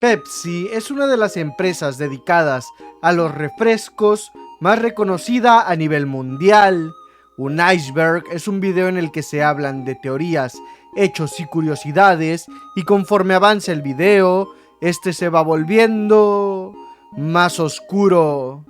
Pepsi es una de las empresas dedicadas a los refrescos más reconocida a nivel mundial. Un iceberg es un video en el que se hablan de teorías, hechos y curiosidades, y conforme avanza el video, este se va volviendo más oscuro.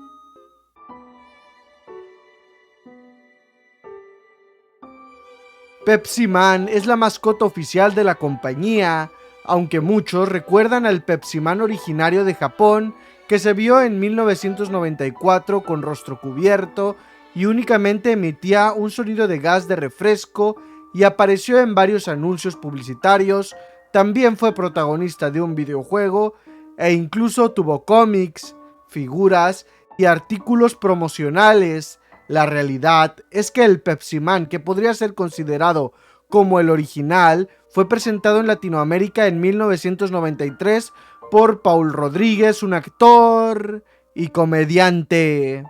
Pepsi Man es la mascota oficial de la compañía, aunque muchos recuerdan al Pepsi Man originario de Japón, que se vio en 1994 con rostro cubierto y únicamente emitía un sonido de gas de refresco y apareció en varios anuncios publicitarios. También fue protagonista de un videojuego e incluso tuvo cómics, figuras y artículos promocionales. La realidad es que el Pepsi Man, que podría ser considerado como el original, fue presentado en Latinoamérica en 1993 por Paul Rodríguez, un actor y comediante.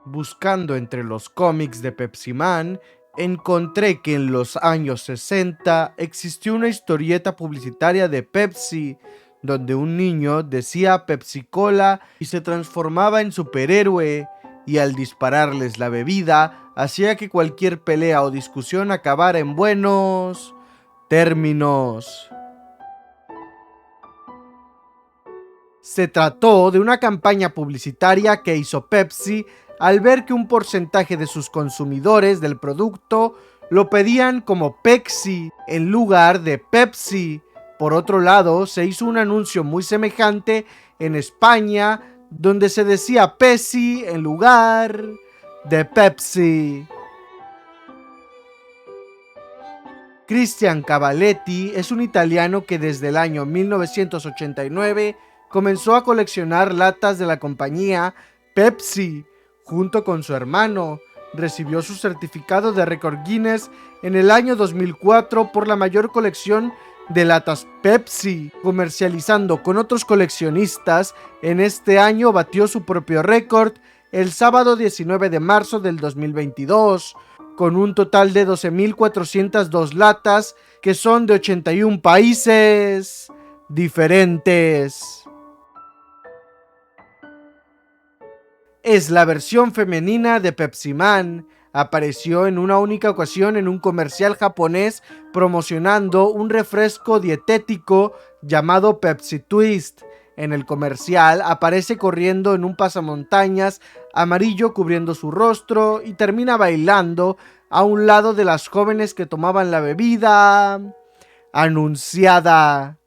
Buscando entre los cómics de Pepsi Man, encontré que en los años 60 existió una historieta publicitaria de Pepsi, donde un niño decía Pepsi Cola y se transformaba en superhéroe, y al dispararles la bebida, hacía que cualquier pelea o discusión acabara en buenos términos. Se trató de una campaña publicitaria que hizo Pepsi al ver que un porcentaje de sus consumidores del producto lo pedían como Pexi en lugar de Pepsi. Por otro lado, se hizo un anuncio muy semejante en España, donde se decía Pepsi en lugar de Pepsi. Cristian Cavaletti es un italiano que desde el año 1989 comenzó a coleccionar latas de la compañía Pepsi. Junto con su hermano, recibió su certificado de récord Guinness en el año 2004 por la mayor colección de latas Pepsi, comercializando con otros coleccionistas. En este año batió su propio récord el sábado 19 de marzo del 2022, con un total de 12.402 latas que son de 81 países diferentes. Es la versión femenina de Pepsi Man. Apareció en una única ocasión en un comercial japonés promocionando un refresco dietético llamado Pepsi Twist. En el comercial aparece corriendo en un pasamontañas amarillo cubriendo su rostro y termina bailando a un lado de las jóvenes que tomaban la bebida anunciada.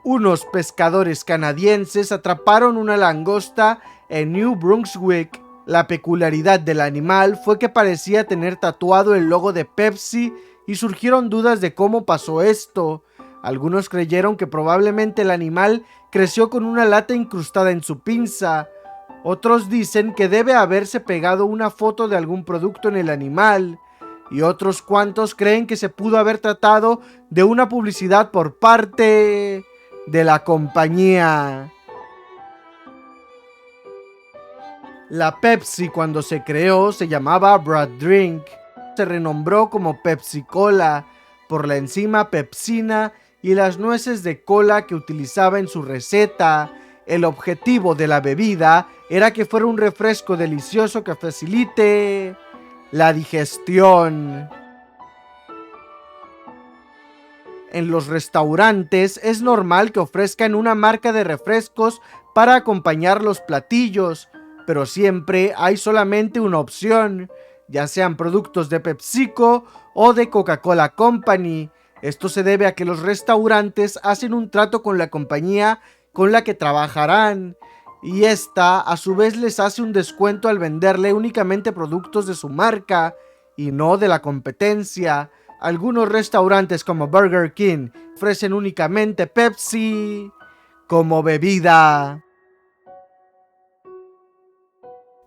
Unos pescadores canadienses atraparon una langosta en New Brunswick. La peculiaridad del animal fue que parecía tener tatuado el logo de Pepsi y surgieron dudas de cómo pasó esto. Algunos creyeron que probablemente el animal creció con una lata incrustada en su pinza. Otros dicen que debe haberse pegado una foto de algún producto en el animal. Y otros cuantos creen que se pudo haber tratado de una publicidad por parte de la compañía. La Pepsi, cuando se creó, se llamaba Brad Drink. Se renombró como Pepsi Cola por la enzima pepsina y las nueces de cola que utilizaba en su receta. El objetivo de la bebida era que fuera un refresco delicioso que facilite la digestión. En los restaurantes es normal que ofrezcan una marca de refrescos para acompañar los platillos, pero siempre hay solamente una opción, ya sean productos de PepsiCo o de Coca-Cola Company. Esto se debe a que los restaurantes hacen un trato con la compañía con la que trabajarán, y esta a su vez les hace un descuento al venderle únicamente productos de su marca y no de la competencia. Algunos restaurantes como Burger King ofrecen únicamente Pepsi como bebida.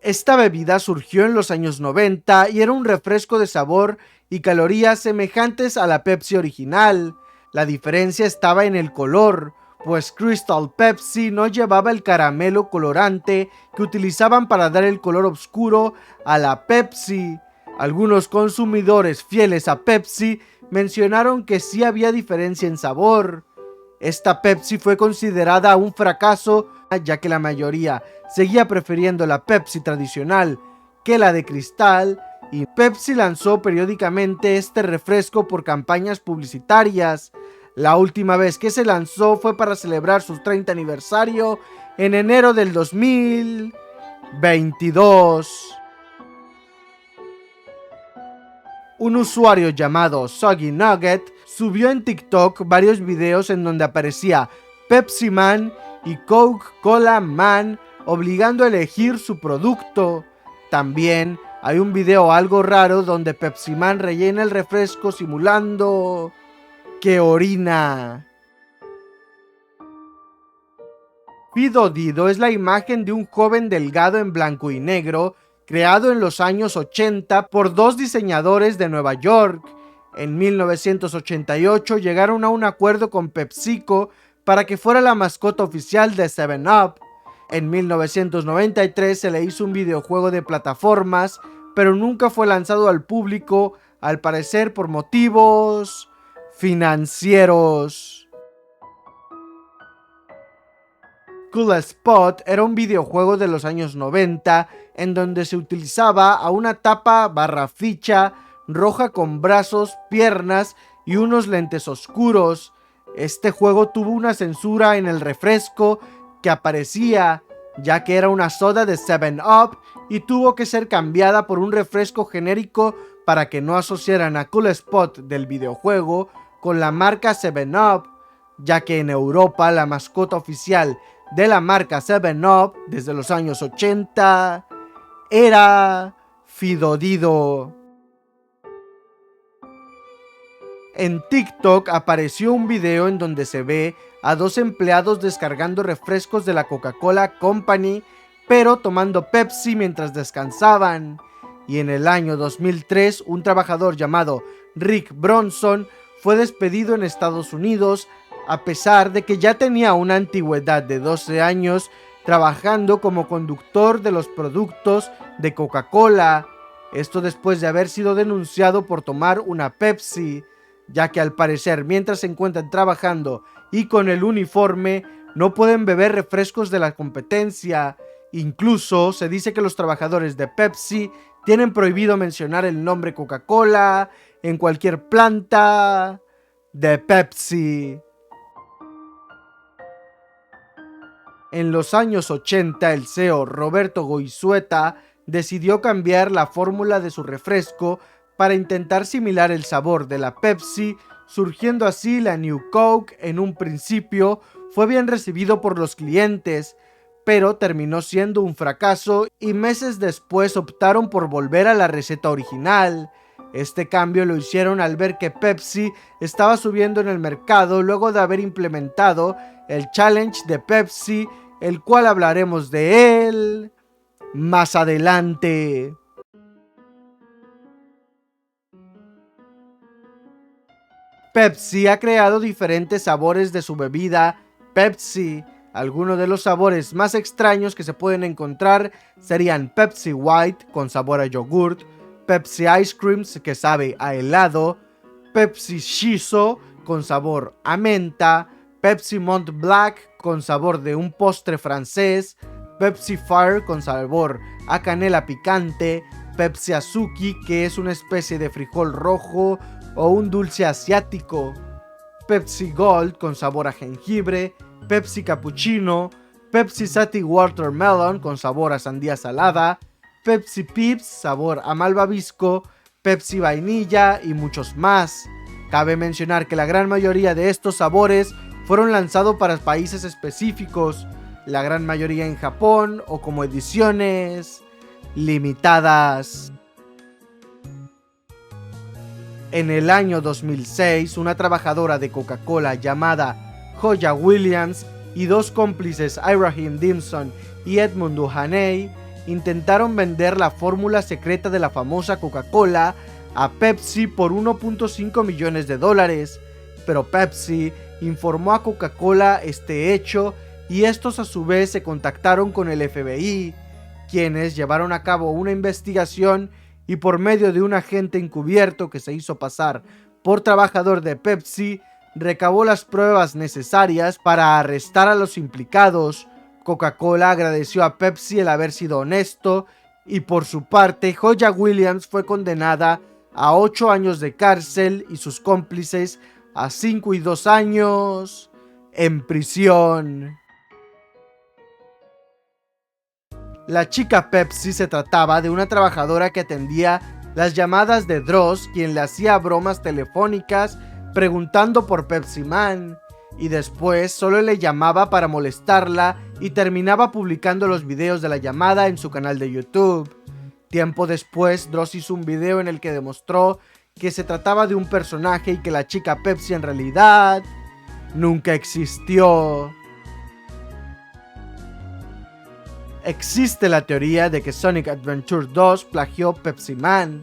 Esta bebida surgió en los años 90 y era un refresco de sabor y calorías semejantes a la Pepsi original. La diferencia estaba en el color, pues Crystal Pepsi no llevaba el caramelo colorante que utilizaban para dar el color oscuro a la Pepsi. Algunos consumidores fieles a Pepsi mencionaron que sí había diferencia en sabor. Esta Pepsi fue considerada un fracaso, ya que la mayoría seguía prefiriendo la Pepsi tradicional que la de cristal, y Pepsi lanzó periódicamente este refresco por campañas publicitarias. La última vez que se lanzó fue para celebrar su 30 aniversario en enero del 2022. Un usuario llamado Soggy Nugget subió en TikTok varios videos en donde aparecía Pepsi Man y Coca-Cola Man obligando a elegir su producto. También hay un video algo raro donde Pepsi Man rellena el refresco simulando que orina. Fido Dido es la imagen de un joven delgado en blanco y negro creado en los años 80 por dos diseñadores de Nueva York. En 1988 llegaron a un acuerdo con PepsiCo para que fuera la mascota oficial de 7-Up. En 1993 se le hizo un videojuego de plataformas, pero nunca fue lanzado al público, al parecer por motivos financieros. Cool Spot era un videojuego de los años 90 en donde se utilizaba a una tapa barra ficha roja con brazos, piernas y unos lentes oscuros. Este juego tuvo una censura en el refresco que aparecía, ya que era una soda de 7-Up y tuvo que ser cambiada por un refresco genérico para que no asociaran a Cool Spot del videojuego con la marca 7-Up, ya que en Europa la mascota oficial de la marca 7-Up desde los años 80 era Fido Dido. En TikTok apareció un video en donde se ve a dos empleados descargando refrescos de la Coca-Cola Company, pero tomando Pepsi mientras descansaban. Y en el año 2003, un trabajador llamado Rick Bronson fue despedido en Estados Unidos a pesar de que ya tenía una antigüedad de 12 años trabajando como conductor de los productos de Coca-Cola. Esto después de haber sido denunciado por tomar una Pepsi, ya que al parecer mientras se encuentran trabajando y con el uniforme no pueden beber refrescos de la competencia. Incluso se dice que los trabajadores de Pepsi tienen prohibido mencionar el nombre Coca-Cola en cualquier planta de Pepsi. En los años 80, el CEO Roberto Goizueta decidió cambiar la fórmula de su refresco para intentar similar el sabor de la Pepsi, surgiendo así la New Coke. En un principio fue bien recibido por los clientes, pero terminó siendo un fracaso y meses después optaron por volver a la receta original. Este cambio lo hicieron al ver que Pepsi estaba subiendo en el mercado luego de haber implementado el Challenge de Pepsi, el cual hablaremos de él más adelante. Pepsi ha creado diferentes sabores de su bebida Pepsi. Algunos de los sabores más extraños que se pueden encontrar serían Pepsi White con sabor a yogurt, Pepsi Ice Creams que sabe a helado, Pepsi Shiso con sabor a menta, Pepsi Mont Black con sabor de un postre francés, Pepsi Fire con sabor a canela picante, Pepsi Azuki que es una especie de frijol rojo o un dulce asiático, Pepsi Gold con sabor a jengibre, Pepsi Cappuccino, Pepsi Sati Watermelon con sabor a sandía salada, Pepsi Pips sabor a malvavisco, Pepsi Vainilla y muchos más. Cabe mencionar que la gran mayoría de estos sabores fueron lanzados para países específicos, la gran mayoría en Japón o como ediciones limitadas. En el año 2006, una trabajadora de Coca-Cola llamada Joya Williams y dos cómplices, Ibrahim Dimson y Edmund Duhaney, intentaron vender la fórmula secreta de la famosa Coca-Cola a Pepsi por 1.5 millones de dólares, pero Pepsi informó a Coca-Cola este hecho y estos a su vez se contactaron con el FBI, quienes llevaron a cabo una investigación y por medio de un agente encubierto que se hizo pasar por trabajador de Pepsi, recabó las pruebas necesarias para arrestar a los implicados. Coca-Cola agradeció a Pepsi el haber sido honesto y por su parte Joya Williams fue condenada a 8 años de cárcel y sus cómplices a 5 y 2 años en prisión. La chica Pepsi se trataba de una trabajadora que atendía las llamadas de Dross, quien le hacía bromas telefónicas preguntando por Pepsi Man, y después solo le llamaba para molestarla y terminaba publicando los videos de la llamada en su canal de YouTube. Tiempo después, Dross hizo un video en el que demostró que se trataba de un personaje y que la chica Pepsi en realidad nunca existió. Existe la teoría de que Sonic Adventure 2 plagió Pepsi Man,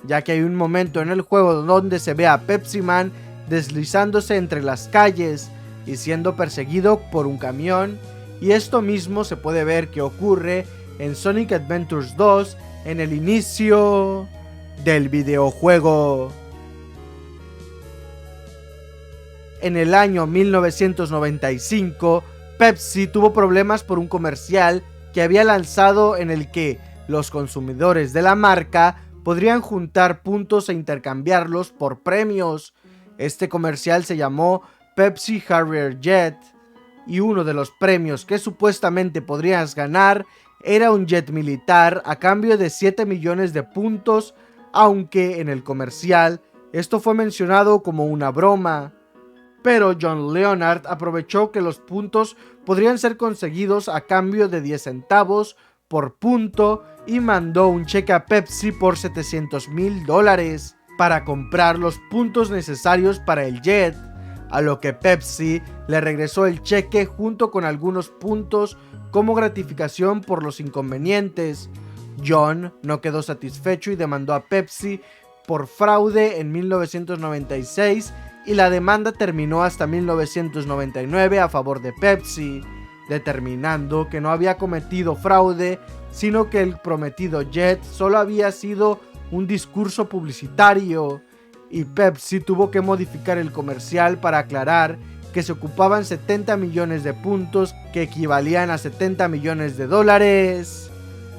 ya que hay un momento en el juego donde se ve a Pepsi Man deslizándose entre las calles y siendo perseguido por un camión, y esto mismo se puede ver que ocurre en Sonic Adventures 2 en el inicio del videojuego. En el año 1995, Pepsi tuvo problemas por un comercial que había lanzado en el que los consumidores de la marca podrían juntar puntos e intercambiarlos por premios. Este comercial se llamó Pepsi Harrier Jet y uno de los premios que supuestamente podrías ganar era un jet militar a cambio de 7 millones de puntos, aunque en el comercial esto fue mencionado como una broma. Pero John Leonard aprovechó que los puntos podrían ser conseguidos a cambio de 10 centavos por punto y mandó un cheque a Pepsi por $700,000 para comprar los puntos necesarios para el jet, a lo que Pepsi le regresó el cheque junto con algunos puntos como gratificación por los inconvenientes. John no quedó satisfecho y demandó a Pepsi por fraude en 1996 y la demanda terminó hasta 1999 a favor de Pepsi, determinando que no había cometido fraude, sino que el prometido jet solo había sido un discurso publicitario, y Pepsi tuvo que modificar el comercial para aclarar que se ocupaban 70 millones de puntos que equivalían a $70 millones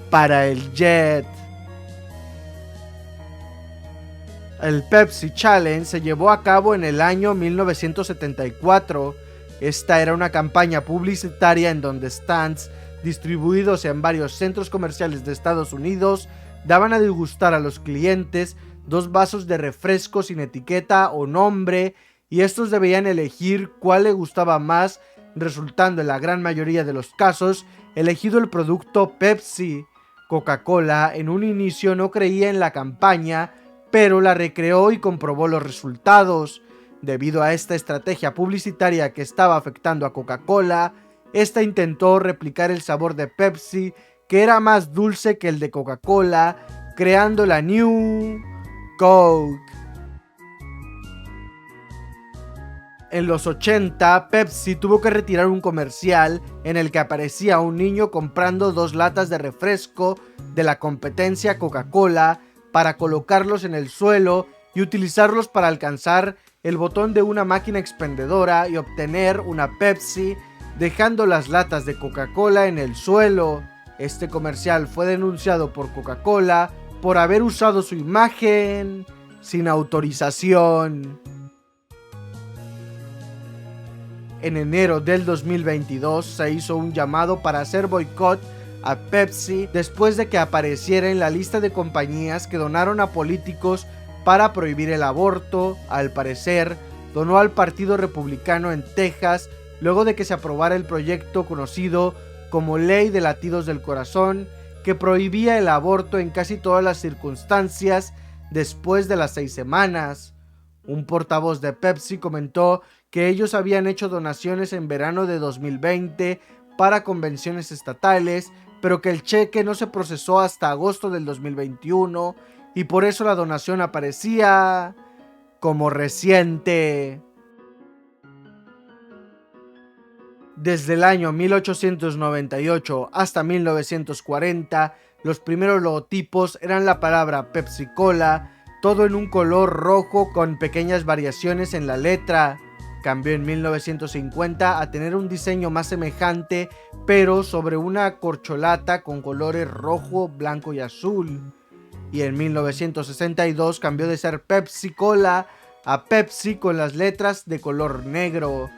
para el jet. El Pepsi Challenge se llevó a cabo en el año 1974. Esta era una campaña publicitaria en donde stands distribuidos en varios centros comerciales de Estados Unidos daban a degustar a los clientes 2 vasos de refresco sin etiqueta o nombre, y estos debían elegir cuál le gustaba más, resultando en la gran mayoría de los casos elegido el producto Pepsi. Coca-Cola en un inicio no creía en la campaña, pero la recreó y comprobó los resultados. Debido a esta estrategia publicitaria que estaba afectando a Coca-Cola, esta intentó replicar el sabor de Pepsi, que era más dulce que el de Coca-Cola, creando la New Coke. En los 80, Pepsi tuvo que retirar un comercial en el que aparecía un niño comprando 2 latas de refresco de la competencia Coca-Cola para colocarlos en el suelo y utilizarlos para alcanzar el botón de una máquina expendedora y obtener una Pepsi, dejando las latas de Coca-Cola en el suelo. Este comercial fue denunciado por Coca-Cola por haber usado su imagen sin autorización. En enero del 2022 se hizo un llamado para hacer boicot a Pepsi después de que apareciera en la lista de compañías que donaron a políticos para prohibir el aborto. Al parecer, donó al Partido Republicano en Texas luego de que se aprobara el proyecto conocido como Ley de Latidos del Corazón, que prohibía el aborto en casi todas las circunstancias después de las 6 semanas. Un portavoz de Pepsi comentó que ellos habían hecho donaciones en verano de 2020 para convenciones estatales, pero que el cheque no se procesó hasta agosto del 2021 y por eso la donación aparecía como reciente. Desde el año 1898 hasta 1940, los primeros logotipos eran la palabra Pepsi Cola, todo en un color rojo con pequeñas variaciones en la letra. Cambió en 1950 a tener un diseño más semejante, pero sobre una corcholata con colores rojo, blanco y azul. Y en 1962 cambió de ser Pepsi Cola a Pepsi con las letras de color negro.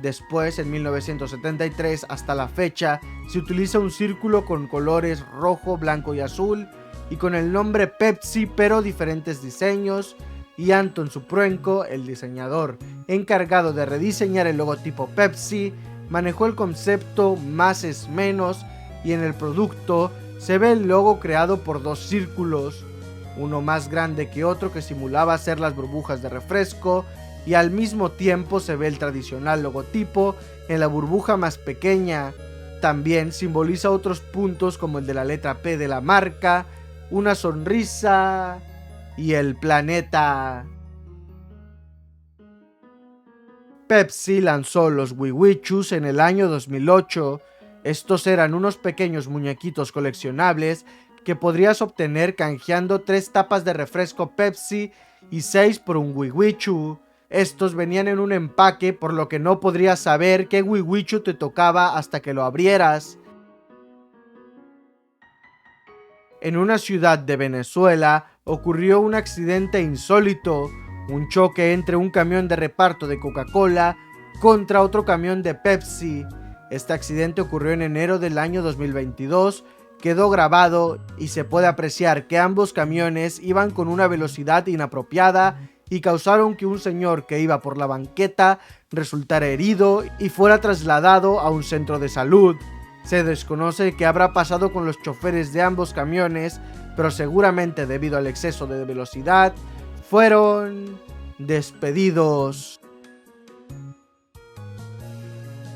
Después, en 1973 hasta la fecha, se utiliza un círculo con colores rojo, blanco y azul, y con el nombre Pepsi pero diferentes diseños, y Anton Supruenko, el diseñador encargado de rediseñar el logotipo Pepsi, manejó el concepto más es menos, y en el producto se ve el logo creado por dos círculos, uno más grande que otro que simulaba ser las burbujas de refresco, y al mismo tiempo se ve el tradicional logotipo en la burbuja más pequeña. También simboliza otros puntos como el de la letra P de la marca, una sonrisa y el planeta. Pepsi lanzó los Wiwichus en el año 2008. Estos eran unos pequeños muñequitos coleccionables que podrías obtener canjeando 3 tapas de refresco Pepsi y 6 por un Wiwichu. Estos venían en un empaque, por lo que no podrías saber qué Wiwichu te tocaba hasta que lo abrieras. En una ciudad de Venezuela ocurrió un accidente insólito, un choque entre un camión de reparto de Coca-Cola contra otro camión de Pepsi. Este accidente ocurrió en enero del año 2022, quedó grabado y se puede apreciar que ambos camiones iban con una velocidad inapropiada y causaron que un señor que iba por la banqueta resultara herido y fuera trasladado a un centro de salud. Se desconoce qué habrá pasado con los choferes de ambos camiones, pero seguramente debido al exceso de velocidad fueron despedidos.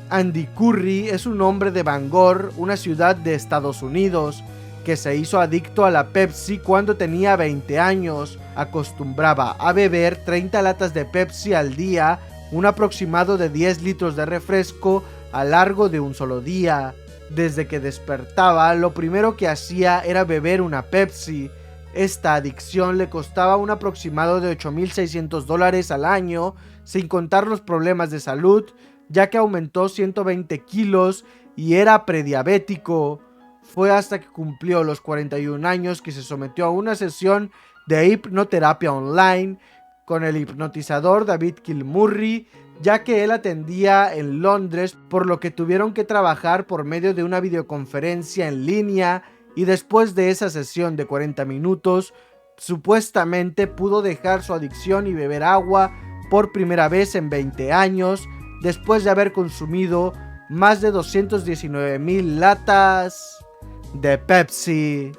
Andy Curry es un hombre de Bangor, una ciudad de Estados Unidos, que se hizo adicto a la Pepsi cuando tenía 20 años. Acostumbraba a beber 30 latas de Pepsi al día, un aproximado de 10 litros de refresco a lo largo de un solo día. Desde que despertaba, lo primero que hacía era beber una Pepsi. Esta adicción le costaba un aproximado de $8,600 al año, sin contar los problemas de salud, ya que aumentó 120 kilos y era prediabético. Fue hasta que cumplió los 41 años que se sometió a una sesión de hipnoterapia online con el hipnotizador David Kilmurray, ya que él atendía en Londres, por lo que tuvieron que trabajar por medio de una videoconferencia en línea, y después de esa sesión de 40 minutos, supuestamente pudo dejar su adicción y beber agua por primera vez en 20 años, después de haber consumido más de 219,000 latas de Pepsi.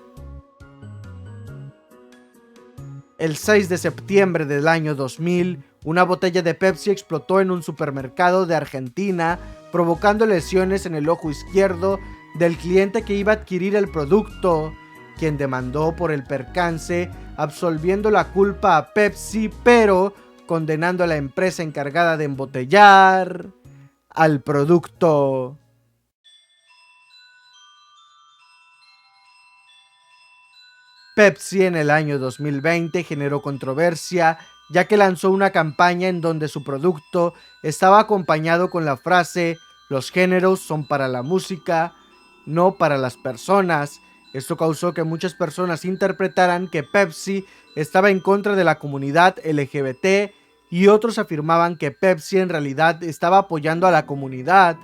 El 6 de septiembre del año 2000, una botella de Pepsi explotó en un supermercado de Argentina, provocando lesiones en el ojo izquierdo del cliente que iba a adquirir el producto, quien demandó por el percance, absolviendo la culpa a Pepsi, pero condenando a la empresa encargada de embotellar al producto. Pepsi en el año 2020 generó controversia, ya que lanzó una campaña en donde su producto estaba acompañado con la frase "Los géneros son para la música, no para las personas". Esto causó que muchas personas interpretaran que Pepsi estaba en contra de la comunidad LGBT, y otros afirmaban que Pepsi en realidad estaba apoyando a la comunidad.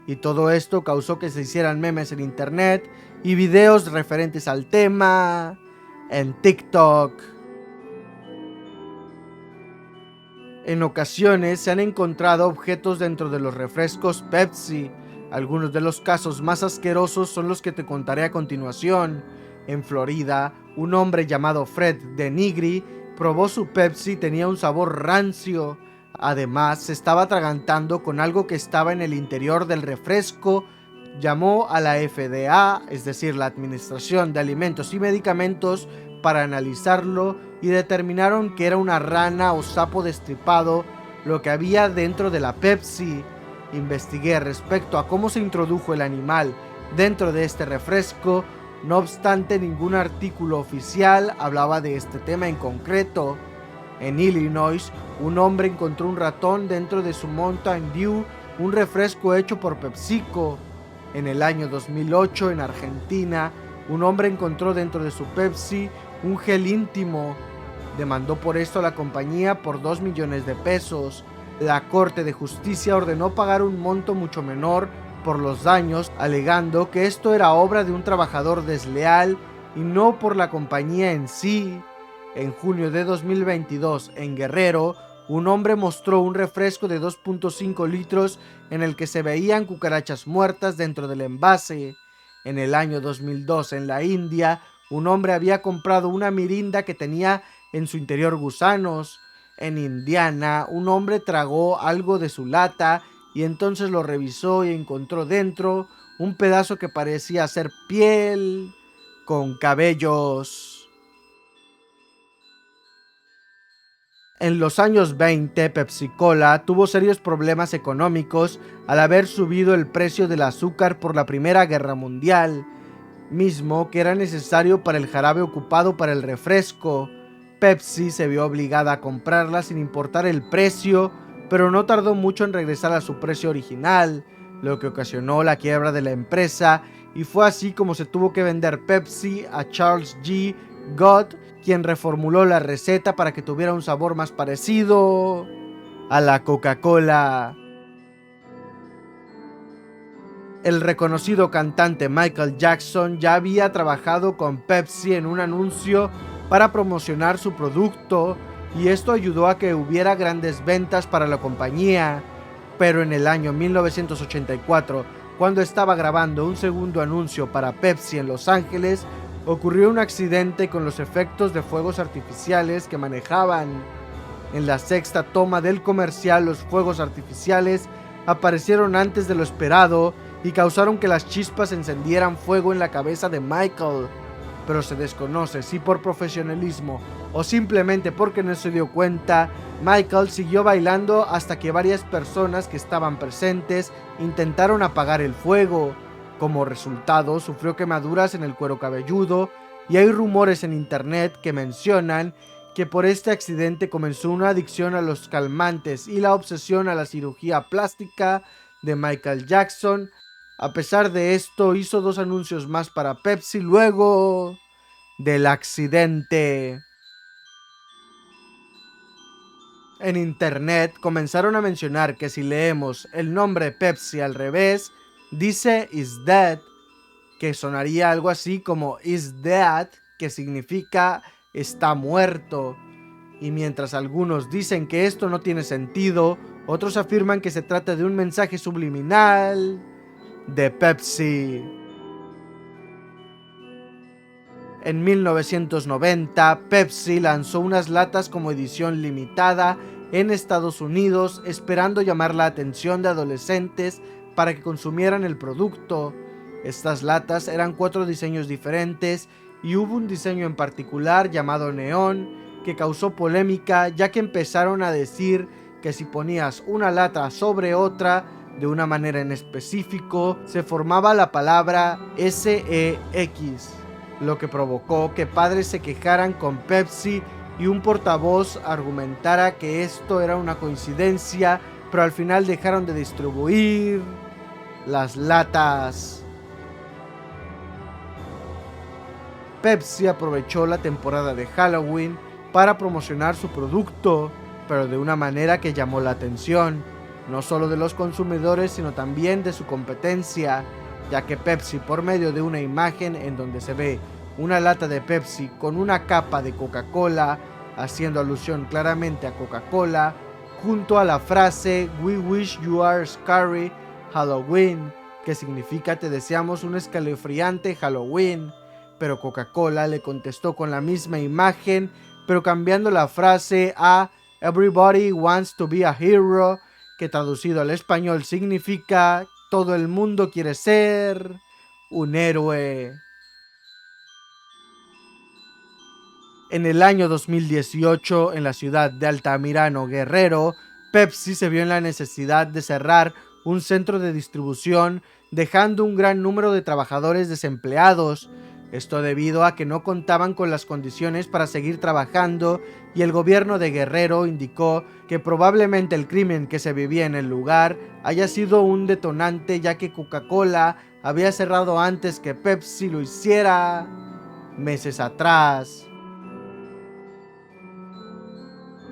Y todo esto causó que se hicieran memes en internet y videos referentes al tema en TikTok. En ocasiones se han encontrado objetos dentro de los refrescos Pepsi. Algunos de los casos más asquerosos son los que te contaré a continuación. En Florida, un hombre llamado Fred Denigri probó su Pepsi y tenía un sabor rancio. Además, se estaba atragantando con algo que estaba en el interior del refresco. Llamó a la FDA, es decir, la Administración de Alimentos y Medicamentos, para analizarlo, y determinaron que era una rana o sapo destripado lo que había dentro de la Pepsi. Investigué respecto a cómo se introdujo el animal dentro de este refresco No obstante, ningún artículo oficial hablaba de este tema en concreto. En Illinois, un hombre encontró un ratón dentro de su Mountain Dew, un refresco hecho por PepsiCo. En el año 2008, en Argentina, un hombre encontró dentro de su Pepsi un gel íntimo. Demandó por esto a la compañía por 2 millones de pesos. La Corte de Justicia ordenó pagar un monto mucho menor por los daños, alegando que esto era obra de un trabajador desleal y no por la compañía en sí. En junio de 2022, en Guerrero, un hombre mostró un refresco de 2.5 litros en el que se veían cucarachas muertas dentro del envase. En el año 2002, en la India, un hombre había comprado una mirinda que tenía en su interior gusanos. En Indiana, un hombre tragó algo de su lata y entonces lo revisó y encontró dentro un pedazo que parecía ser piel con cabellos. En los años 20, Pepsi-Cola tuvo serios problemas económicos al haber subido el precio del azúcar por la Primera Guerra Mundial, mismo que era necesario para el jarabe ocupado para el refresco. Pepsi se vio obligada a comprarla sin importar el precio, pero no tardó mucho en regresar a su precio original, lo que ocasionó la quiebra de la empresa, y fue así como se tuvo que vender Pepsi a Charles G. Gott, quien reformuló la receta para que tuviera un sabor más parecido a la Coca-Cola. El reconocido cantante Michael Jackson ya había trabajado con Pepsi en un anuncio para promocionar su producto, y esto ayudó a que hubiera grandes ventas para la compañía. Pero en el año 1984, cuando estaba grabando un segundo anuncio para Pepsi en Los Ángeles, ocurrió un accidente con los efectos de fuegos artificiales que manejaban. En la sexta toma del comercial, los fuegos artificiales aparecieron antes de lo esperado y causaron que las chispas encendieran fuego en la cabeza de Michael. Pero se desconoce si por profesionalismo o simplemente porque no se dio cuenta, Michael siguió bailando hasta que varias personas que estaban presentes intentaron apagar el fuego. Como resultado, sufrió quemaduras en el cuero cabelludo y hay rumores en internet que mencionan que por este accidente comenzó una adicción a los calmantes y la obsesión a la cirugía plástica de Michael Jackson. A pesar de esto, hizo 2 anuncios más para Pepsi luego del accidente. En internet comenzaron a mencionar que si leemos el nombre Pepsi al revés, dice is dead, que sonaría algo así como is dead, que significa está muerto. Y mientras algunos dicen que esto no tiene sentido, otros afirman que se trata de un mensaje subliminal de Pepsi. En 1990, Pepsi lanzó unas latas como edición limitada en Estados Unidos, esperando llamar la atención de adolescentes para que consumieran el producto. Estas latas eran 4 diseños diferentes y hubo un diseño en particular llamado neón que causó polémica, ya que empezaron a decir que si ponías una lata sobre otra de una manera en específico, se formaba la palabra SEX, lo que provocó que padres se quejaran con Pepsi y un portavoz argumentara que esto era una coincidencia, pero al final dejaron de distribuir las latas. Pepsi aprovechó la temporada de Halloween para promocionar su producto, pero de una manera que llamó la atención, no solo de los consumidores, sino también de su competencia, ya que Pepsi, por medio de una imagen en donde se ve una lata de Pepsi con una capa de Coca-Cola, haciendo alusión claramente a Coca-Cola, junto a la frase "We wish you are scary Halloween", que significa te deseamos un escalofriante Halloween, pero Coca-Cola le contestó con la misma imagen, pero cambiando la frase a "Everybody wants to be a hero", que traducido al español significa todo el mundo quiere ser un héroe. En el año 2018, en la ciudad de Altamirano, Guerrero, Pepsi se vio en la necesidad de cerrar un centro de distribución, dejando un gran número de trabajadores desempleados. Esto debido a que no contaban con las condiciones para seguir trabajando, y el gobierno de Guerrero indicó que probablemente el crimen que se vivía en el lugar haya sido un detonante, ya que Coca-Cola había cerrado antes que Pepsi lo hiciera meses atrás.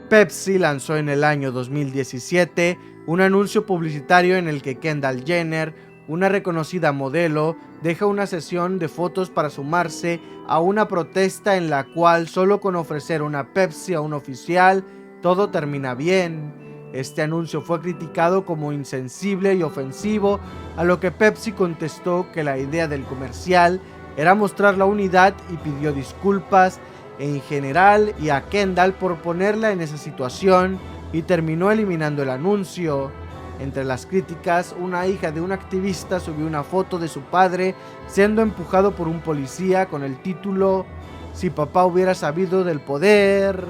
Pepsi lanzó en el año 2017 un anuncio publicitario en el que Kendall Jenner, una reconocida modelo, deja una sesión de fotos para sumarse a una protesta en la cual solo con ofrecer una Pepsi a un oficial todo termina bien. Este anuncio fue criticado como insensible y ofensivo, a lo que Pepsi contestó que la idea del comercial era mostrar la unidad y pidió disculpas en general y a Kendall por ponerla en esa situación, y terminó eliminando el anuncio. Entre las críticas, una hija de un activista subió una foto de su padre siendo empujado por un policía con el título "Si papá hubiera sabido del poder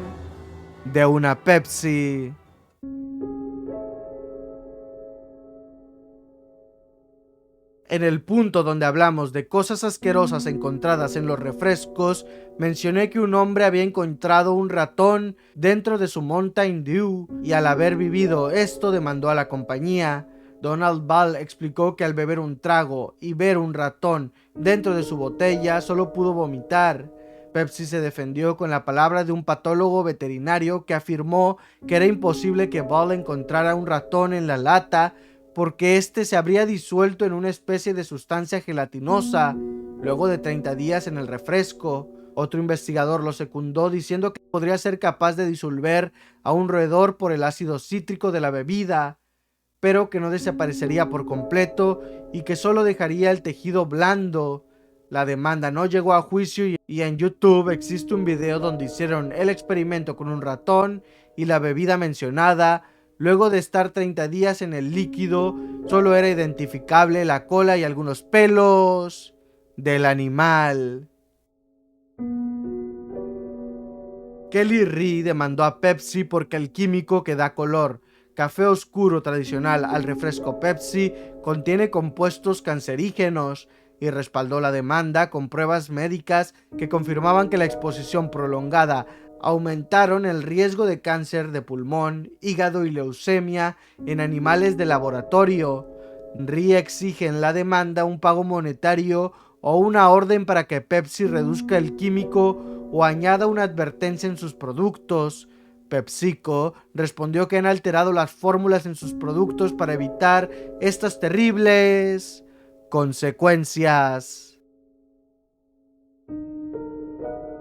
de una Pepsi". En el punto donde hablamos de cosas asquerosas encontradas en los refrescos, mencioné que un hombre había encontrado un ratón dentro de su Mountain Dew, y al haber vivido esto demandó a la compañía. Donald Ball explicó que al beber un trago y ver un ratón dentro de su botella solo pudo vomitar. Pepsi se defendió con la palabra de un patólogo veterinario que afirmó que era imposible que Ball encontrara un ratón en la lata, porque este se habría disuelto en una especie de sustancia gelatinosa luego de 30 días en el refresco. Otro investigador lo secundó diciendo que podría ser capaz de disolver a un roedor por el ácido cítrico de la bebida, pero que no desaparecería por completo y que solo dejaría el tejido blando. La demanda no llegó a juicio, y en YouTube existe un video donde hicieron el experimento con un ratón y la bebida mencionada. Luego de estar 30 días en el líquido, solo era identificable la cola y algunos pelos del animal. Kelly Ree demandó a Pepsi porque el químico que da color café oscuro tradicional al refresco Pepsi contiene compuestos cancerígenos, y respaldó la demanda con pruebas médicas que confirmaban que la exposición prolongada aumentaron el riesgo de cáncer de pulmón, hígado y leucemia en animales de laboratorio. Ree exige en la demanda un pago monetario o una orden para que Pepsi reduzca el químico o añada una advertencia en sus productos. PepsiCo respondió que han alterado las fórmulas en sus productos para evitar estas terribles consecuencias.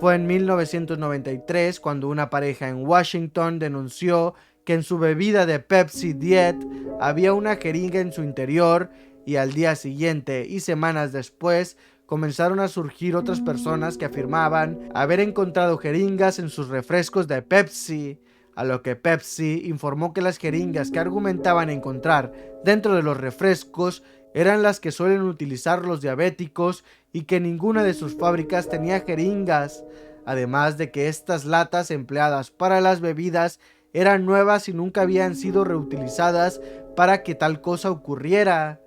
Fue en 1993 cuando una pareja en Washington denunció que en su bebida de Pepsi Diet había una jeringa en su interior, y al día siguiente y semanas después comenzaron a surgir otras personas que afirmaban haber encontrado jeringas en sus refrescos de Pepsi, a lo que Pepsi informó que las jeringas que argumentaban encontrar dentro de los refrescos eran las que suelen utilizar los diabéticos y que ninguna de sus fábricas tenía jeringas, además de que estas latas empleadas para las bebidas eran nuevas y nunca habían sido reutilizadas para que tal cosa ocurriera.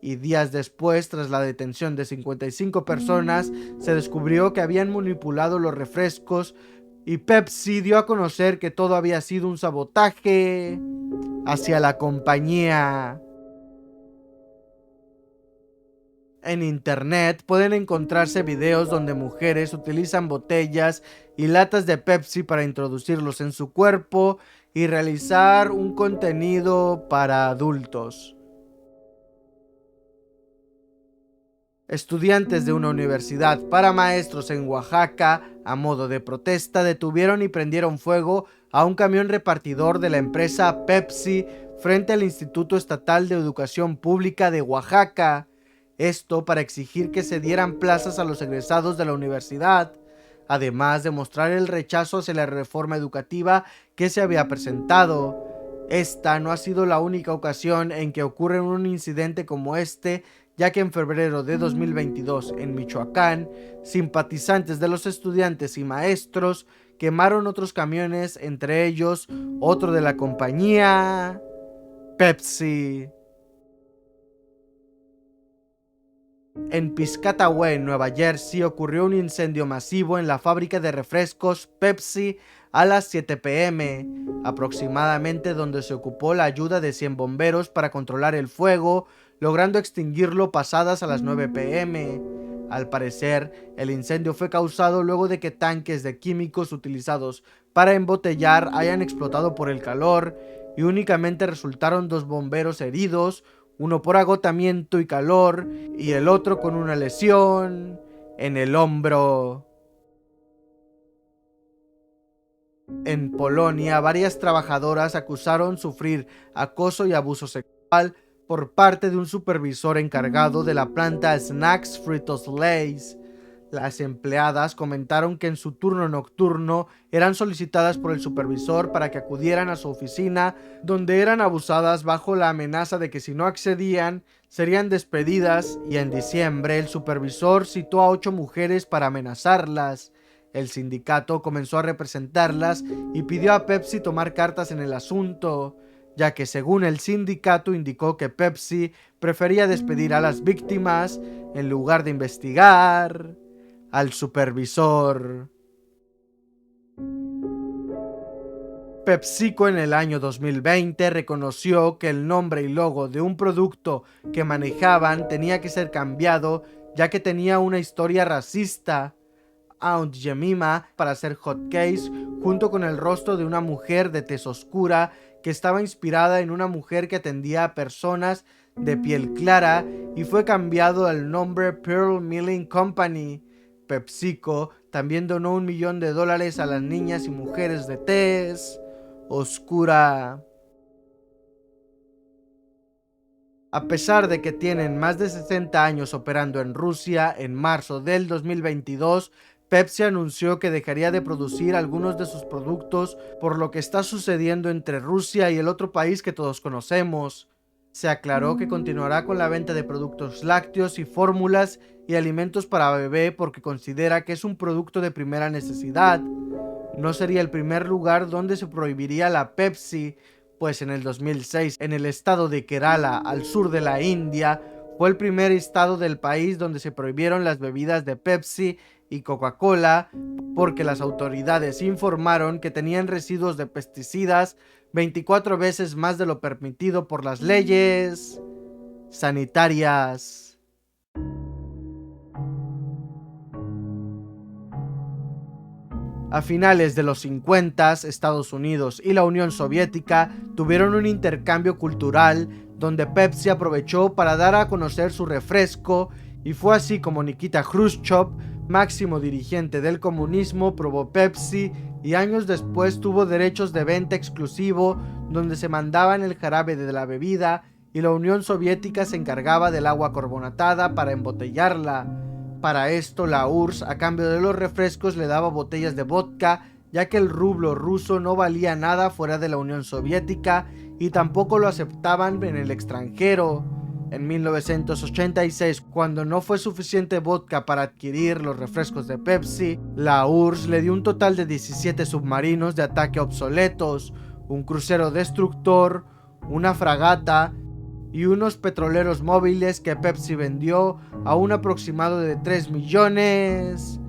Y días después, tras la detención de 55 personas, se descubrió que habían manipulado los refrescos, y Pepsi dio a conocer que todo había sido un sabotaje hacia la compañía. En internet pueden encontrarse videos donde mujeres utilizan botellas y latas de Pepsi para introducirlos en su cuerpo y realizar un contenido para adultos. Estudiantes de una universidad para maestros en Oaxaca, a modo de protesta, detuvieron y prendieron fuego a un camión repartidor de la empresa Pepsi frente al Instituto Estatal de Educación Pública de Oaxaca. Esto para exigir que se dieran plazas a los egresados de la universidad, además de mostrar el rechazo hacia la reforma educativa que se había presentado. Esta no ha sido la única ocasión en que ocurre un incidente como este, ya que en febrero de 2022 en Michoacán, simpatizantes de los estudiantes y maestros quemaron otros camiones, entre ellos otro de la compañía Pepsi. En Piscataway, Nueva Jersey, ocurrió un incendio masivo en la fábrica de refrescos Pepsi a las 7 p.m. aproximadamente, donde se ocupó la ayuda de 100 bomberos para controlar el fuego, logrando extinguirlo pasadas a las 9 p.m. Al parecer, el incendio fue causado luego de que tanques de químicos utilizados para embotellar hayan explotado por el calor y únicamente resultaron 2 bomberos heridos, uno por agotamiento y calor y el otro con una lesión en el hombro. En Polonia, varias trabajadoras acusaron sufrir acoso y abuso sexual por parte de un supervisor encargado de la planta Snacks Fritos Lay's. Las empleadas comentaron que en su turno nocturno eran solicitadas por el supervisor para que acudieran a su oficina, donde eran abusadas bajo la amenaza de que si no accedían, serían despedidas, y en diciembre el supervisor citó a 8 mujeres para amenazarlas. El sindicato comenzó a representarlas y pidió a Pepsi tomar cartas en el asunto, ya que según el sindicato indicó que Pepsi prefería despedir a las víctimas en lugar de investigar al supervisor. PepsiCo en el año 2020 reconoció que el nombre y logo de un producto que manejaban tenía que ser cambiado, ya que tenía una historia racista. Aunt Jemima para hacer hotcakes junto con el rostro de una mujer de tez oscura que estaba inspirada en una mujer que atendía a personas de piel clara, y fue cambiado el nombre Pearl Milling Company. PepsiCo también donó $1 millón a las niñas y mujeres de tez oscura. A pesar de que tienen más de 60 años operando en Rusia, en marzo del 2022, Pepsi anunció que dejaría de producir algunos de sus productos por lo que está sucediendo entre Rusia y el otro país que todos conocemos. Se aclaró que continuará con la venta de productos lácteos y fórmulas y alimentos para bebé porque considera que es un producto de primera necesidad. No sería el primer lugar donde se prohibiría la Pepsi, pues en el 2006, en el estado de Kerala, al sur de la India, fue el primer estado del país donde se prohibieron las bebidas de Pepsi y Coca-Cola porque las autoridades informaron que tenían residuos de pesticidas 24 veces más de lo permitido por las leyes sanitarias. A finales de los 50, Estados Unidos y la Unión Soviética tuvieron un intercambio cultural donde Pepsi aprovechó para dar a conocer su refresco, y fue así como Nikita Khrushchev, máximo dirigente del comunismo, probó Pepsi y años después tuvo derechos de venta exclusivo donde se mandaban el jarabe de la bebida y la Unión Soviética se encargaba del agua carbonatada para embotellarla. Para esto la URSS a cambio de los refrescos le daba botellas de vodka, ya que el rublo ruso no valía nada fuera de la Unión Soviética y tampoco lo aceptaban en el extranjero. En 1986, cuando no fue suficiente vodka para adquirir los refrescos de Pepsi, la URSS le dio un total de 17 submarinos de ataque obsoletos, un crucero destructor, una fragata y unos petroleros móviles que Pepsi vendió a un aproximado de $3 millones.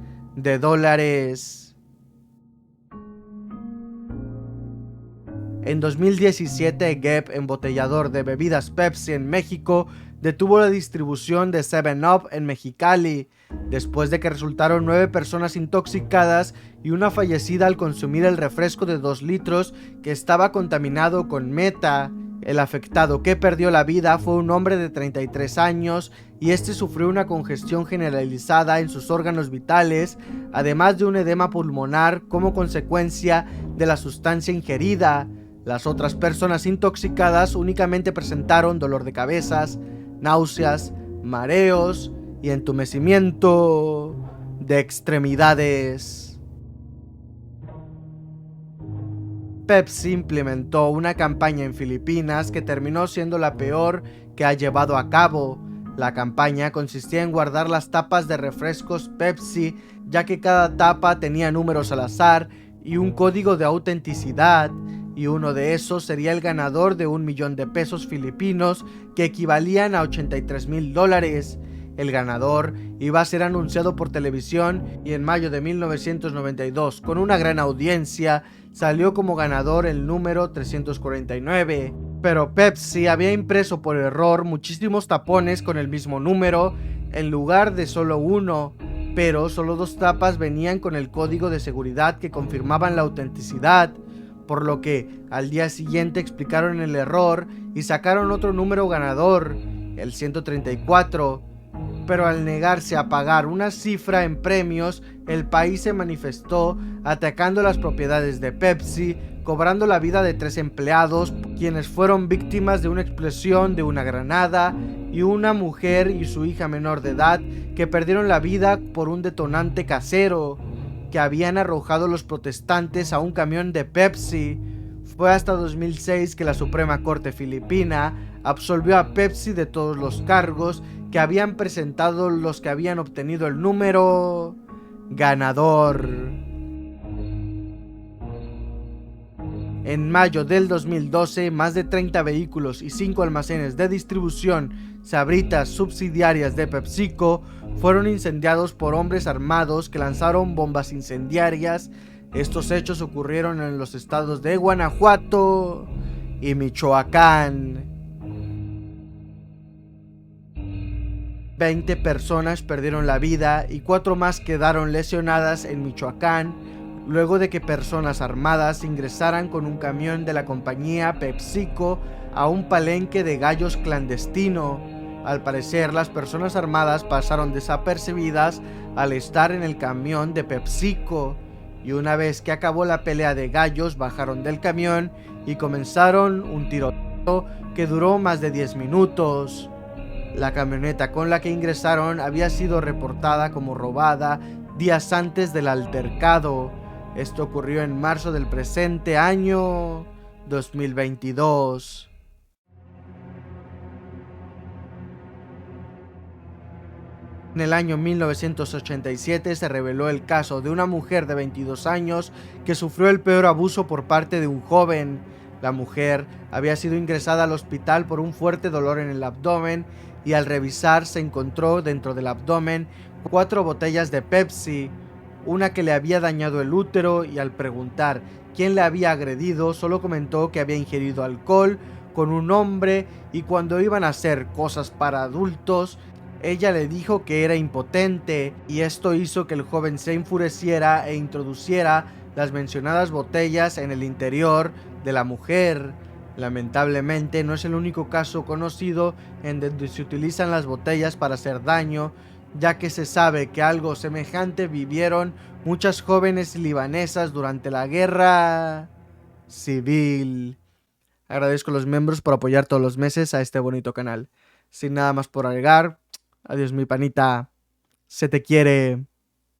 En 2017, Gap, embotellador de bebidas Pepsi en México, detuvo la distribución de 7-Up en Mexicali, después de que resultaron 9 personas intoxicadas y una fallecida al consumir el refresco de 2 litros que estaba contaminado con meta. El afectado que perdió la vida fue un hombre de 33 años y este sufrió una congestión generalizada en sus órganos vitales, además de un edema pulmonar como consecuencia de la sustancia ingerida. Las otras personas intoxicadas únicamente presentaron dolor de cabezas, náuseas, mareos y entumecimiento de extremidades. Pepsi implementó una campaña en Filipinas que terminó siendo la peor que ha llevado a cabo. La campaña consistía en guardar las tapas de refrescos Pepsi, ya que cada tapa tenía números al azar y un código de autenticidad, y uno de esos sería el ganador de $1 millón filipinos, que equivalían a $83,000. El ganador iba a ser anunciado por televisión y en mayo de 1992, con una gran audiencia, salió como ganador el número 349. Pero Pepsi había impreso por error muchísimos tapones con el mismo número en lugar de solo uno, pero solo 2 tapas venían con el código de seguridad que confirmaban la autenticidad, por lo que al día siguiente explicaron el error y sacaron otro número ganador, el 134. Pero al negarse a pagar una cifra en premios, el país se manifestó atacando las propiedades de Pepsi, cobrando la vida de 3 empleados, quienes fueron víctimas de una explosión de una granada, y una mujer y su hija menor de edad que perdieron la vida por un detonante casero que habían arrojado los protestantes a un camión de Pepsi. Fue hasta 2006 que la Suprema Corte filipina absolvió a Pepsi de todos los cargos que habían presentado los que habían obtenido el número ganador. En mayo del 2012, más de 30 vehículos y 5 almacenes de distribución Sabritas subsidiarias de PepsiCo fueron incendiados por hombres armados que lanzaron bombas incendiarias. Estos hechos ocurrieron en los estados de Guanajuato y Michoacán. 20 personas perdieron la vida y 4 más quedaron lesionadas en Michoacán, luego de que personas armadas ingresaran con un camión de la compañía PepsiCo a un palenque de gallos clandestino. Al parecer, las personas armadas pasaron desapercibidas al estar en el camión de PepsiCo, y una vez que acabó la pelea de gallos, bajaron del camión y comenzaron un tiroteo que duró más de 10 minutos. La camioneta con la que ingresaron había sido reportada como robada días antes del altercado. Esto ocurrió en marzo del presente año 2022. En el año 1987 se reveló el caso de una mujer de 22 años que sufrió el peor abuso por parte de un joven. La mujer había sido ingresada al hospital por un fuerte dolor en el abdomen y al revisar se encontró dentro del abdomen 4 botellas de Pepsi, una que le había dañado el útero, y al preguntar quién le había agredido solo comentó que había ingerido alcohol con un hombre y cuando iban a hacer cosas para adultos ella le dijo que era impotente, y esto hizo que el joven se enfureciera e introduciera las mencionadas botellas en el interior de la mujer. Lamentablemente no es el único caso conocido en donde se utilizan las botellas para hacer daño, ya que se sabe que algo semejante vivieron muchas jóvenes libanesas durante la guerra civil. Agradezco a los miembros por apoyar todos los meses a este bonito canal. Sin nada más por agregar, adiós mi panita, se te quiere.